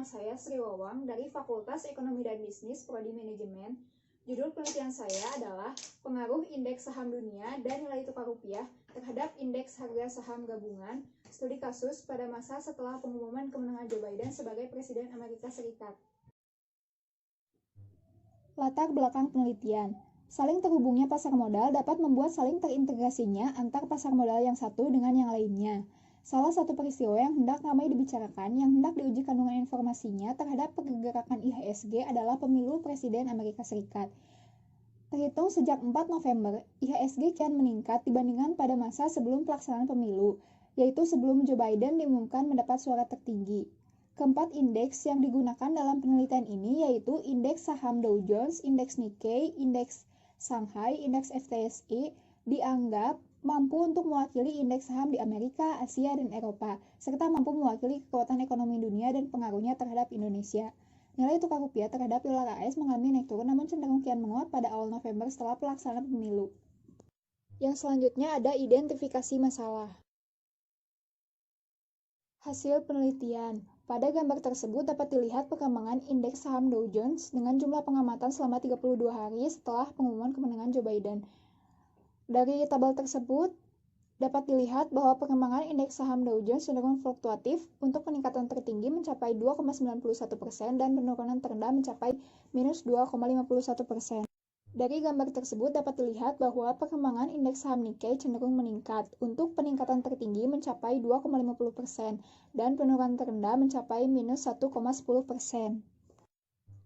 saya Sri Wawang dari Fakultas Ekonomi dan Bisnis, Prodi Manajemen. Judul penelitian saya adalah pengaruh indeks saham dunia dan nilai tukar rupiah terhadap indeks harga saham gabungan, studi kasus pada masa setelah pengumuman kemenangan Joe Biden sebagai Presiden Amerika Serikat. Latar belakang penelitian. Saling terhubungnya pasar modal dapat membuat saling terintegrasinya antar pasar modal yang satu dengan yang lainnya. Salah satu peristiwa yang hendak ramai dibicarakan, yang hendak diuji kandungan informasinya terhadap pergerakan IHSG adalah pemilu Presiden Amerika Serikat. Terhitung sejak 4 November, IHSG kian meningkat dibandingkan pada masa sebelum pelaksanaan pemilu, yaitu sebelum Joe Biden diumumkan mendapat suara tertinggi. Keempat indeks yang digunakan dalam penelitian ini yaitu indeks saham Dow Jones, indeks Nikkei, indeks Shanghai, indeks FTSE dianggap mampu untuk mewakili indeks saham di Amerika, Asia, dan Eropa, serta mampu mewakili kekuatan ekonomi dunia dan pengaruhnya terhadap Indonesia. Nilai tukar rupiah terhadap dolar AS mengalami naik turun namun cenderung kian menguat pada awal November setelah pelaksanaan pemilu. Yang selanjutnya ada identifikasi masalah. Hasil penelitian. Pada gambar tersebut dapat dilihat perkembangan indeks saham Dow Jones dengan jumlah pengamatan selama 32 hari setelah pengumuman kemenangan Joe Biden. Dari tabel tersebut dapat dilihat bahwa perkembangan indeks saham Dow Jones cenderung fluktuatif untuk peningkatan tertinggi mencapai 2,91% dan penurunan terendah mencapai minus 2,51%. Dari gambar tersebut dapat dilihat bahwa perkembangan indeks saham Nikkei cenderung meningkat untuk peningkatan tertinggi mencapai 2,50% dan penurunan terendah mencapai minus 1,10%.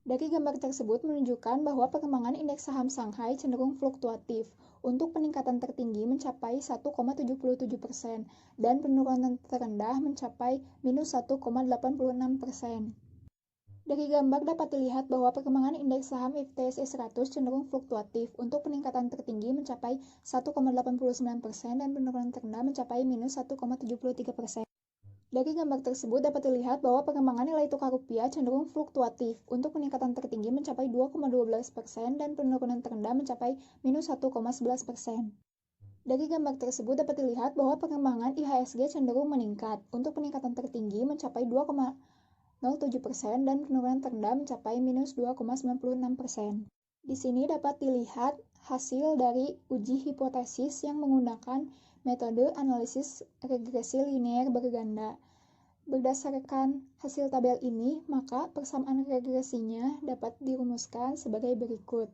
Dari gambar tersebut menunjukkan bahwa perkembangan indeks saham Shanghai cenderung fluktuatif untuk peningkatan tertinggi mencapai 1,77% dan penurunan terendah mencapai minus 1,86%. Dari gambar dapat dilihat bahwa perkembangan indeks saham FTSE 100 cenderung fluktuatif untuk peningkatan tertinggi mencapai 1,89% dan penurunan terendah mencapai minus 1,73%. Dari gambar tersebut dapat dilihat bahwa perkembangan nilai tukar rupiah cenderung fluktuatif untuk peningkatan tertinggi mencapai 2,12% dan penurunan terendah mencapai minus 1,11%. Dari gambar tersebut dapat dilihat bahwa perkembangan IHSG cenderung meningkat untuk peningkatan tertinggi mencapai 2,07% dan penurunan terendah mencapai minus 2,96%. Di sini dapat dilihat hasil dari uji hipotesis yang menggunakan metode analisis regresi linear berganda. Berdasarkan hasil tabel ini, maka persamaan regresinya dapat dirumuskan sebagai berikut.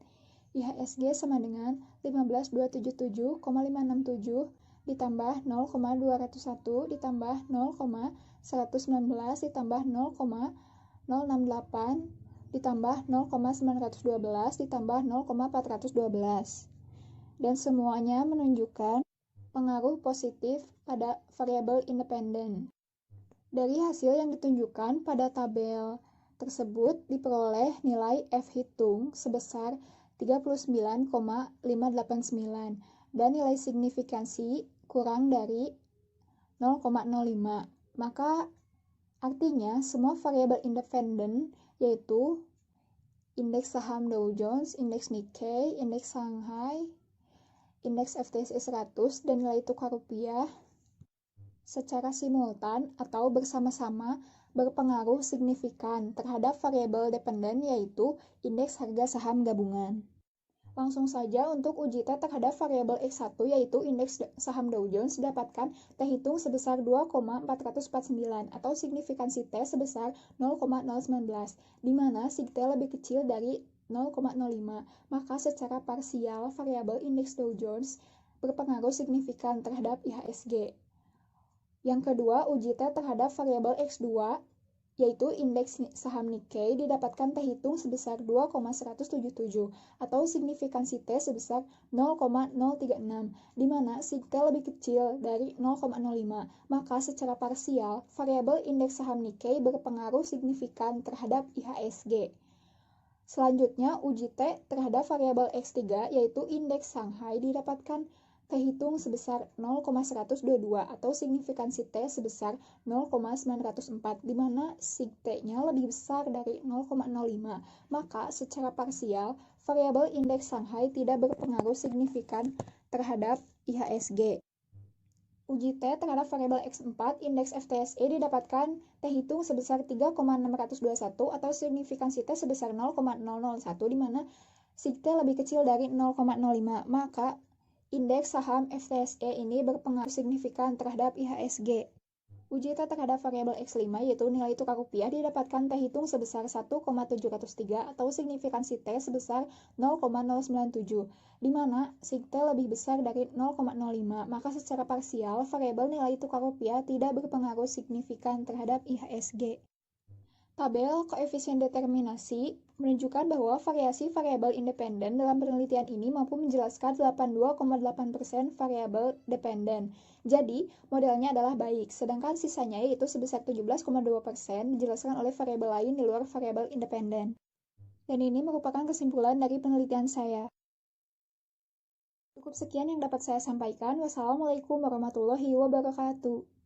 IHSG sama dengan 15.277,567 ditambah 0,201 ditambah 0,119 ditambah 0,068 ditambah 0,912 ditambah 0,412. Dan semuanya menunjukkan pengaruh positif pada variabel independen. Dari hasil yang ditunjukkan pada tabel tersebut diperoleh nilai F hitung sebesar 39,589 dan nilai signifikansi kurang dari 0,05. Maka artinya semua variabel independen yaitu indeks saham Dow Jones, indeks Nikkei, indeks Shanghai, indeks FTSE 100 dan nilai tukar rupiah secara simultan atau bersama-sama berpengaruh signifikan terhadap variabel dependen yaitu indeks harga saham gabungan. Langsung saja untuk uji T terhadap variabel X1 yaitu indeks saham Dow Jones didapatkan T hitung sebesar 2,449 atau signifikansi T sebesar 0,019 di mana sig T lebih kecil dari 0,05. Maka secara parsial variabel indeks Dow Jones berpengaruh signifikan terhadap IHSG. Yang kedua, uji T terhadap variabel X2 yaitu indeks saham Nikkei didapatkan T hitung sebesar 2,177 atau signifikansi T sebesar 0,036 di mana sig T lebih kecil dari 0,05. Maka secara parsial variabel indeks saham Nikkei berpengaruh signifikan terhadap IHSG. Selanjutnya, uji T terhadap variabel X3 yaitu indeks Shanghai didapatkan T hitung sebesar 0,122 atau signifikansi T sebesar 0,904 di mana sig T-nya lebih besar dari 0,05. Maka secara parsial variabel indeks Shanghai tidak berpengaruh signifikan terhadap IHSG. Uji T terhadap variabel X4, indeks FTSE didapatkan T hitung sebesar 3,621 atau signifikansi T sebesar 0,001 di mana sig T lebih kecil dari 0,05, maka indeks saham FTSE ini berpengaruh signifikan terhadap IHSG. Uji T terhadap variabel X5 yaitu nilai tukar rupiah didapatkan T hitung sebesar 1,703 atau signifikansi T sebesar 0,097, di mana sig T lebih besar dari 0,05, maka secara parsial variabel nilai tukar rupiah tidak berpengaruh signifikan terhadap IHSG. Tabel koefisien determinasi menunjukkan bahwa variasi variabel independen dalam penelitian ini mampu menjelaskan 82,8% variabel dependen. Jadi, modelnya adalah baik, sedangkan sisanya yaitu sebesar 17,2% dijelaskan oleh variabel lain di luar variabel independen. Dan ini merupakan kesimpulan dari penelitian saya. Cukup sekian yang dapat saya sampaikan. Wassalamualaikum warahmatullahi wabarakatuh.